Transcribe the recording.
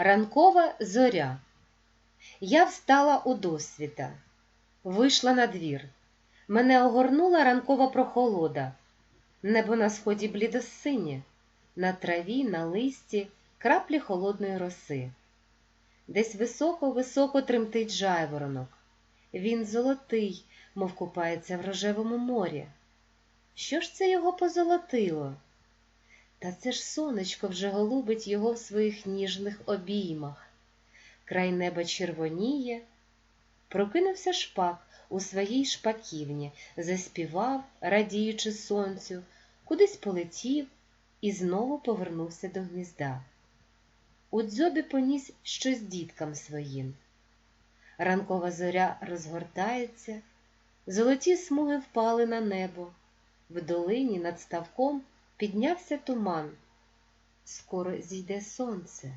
Ранкова зоря. Я встала удосвіта, вийшла на двір. Мене огорнула ранкова прохолода. Небо на сході блідосинє, на траві, на листі краплі холодної роси. Десь високо-високо тремтить жайворонок. Він золотий, мов купається в рожевому морі. Що ж це його позолотило? Та це ж сонечко вже голубить його в своїх ніжних обіймах. Край неба червоніє. Прокинувся шпак у своїй шпаківні, заспівав, радіючи сонцю, кудись полетів і знову повернувся до гнізда. У дзьобі поніс щось діткам своїм. Ранкова зоря розгортається, золоті смуги впали на небо. В долині над ставком піднявся туман. Скоро зійде сонце.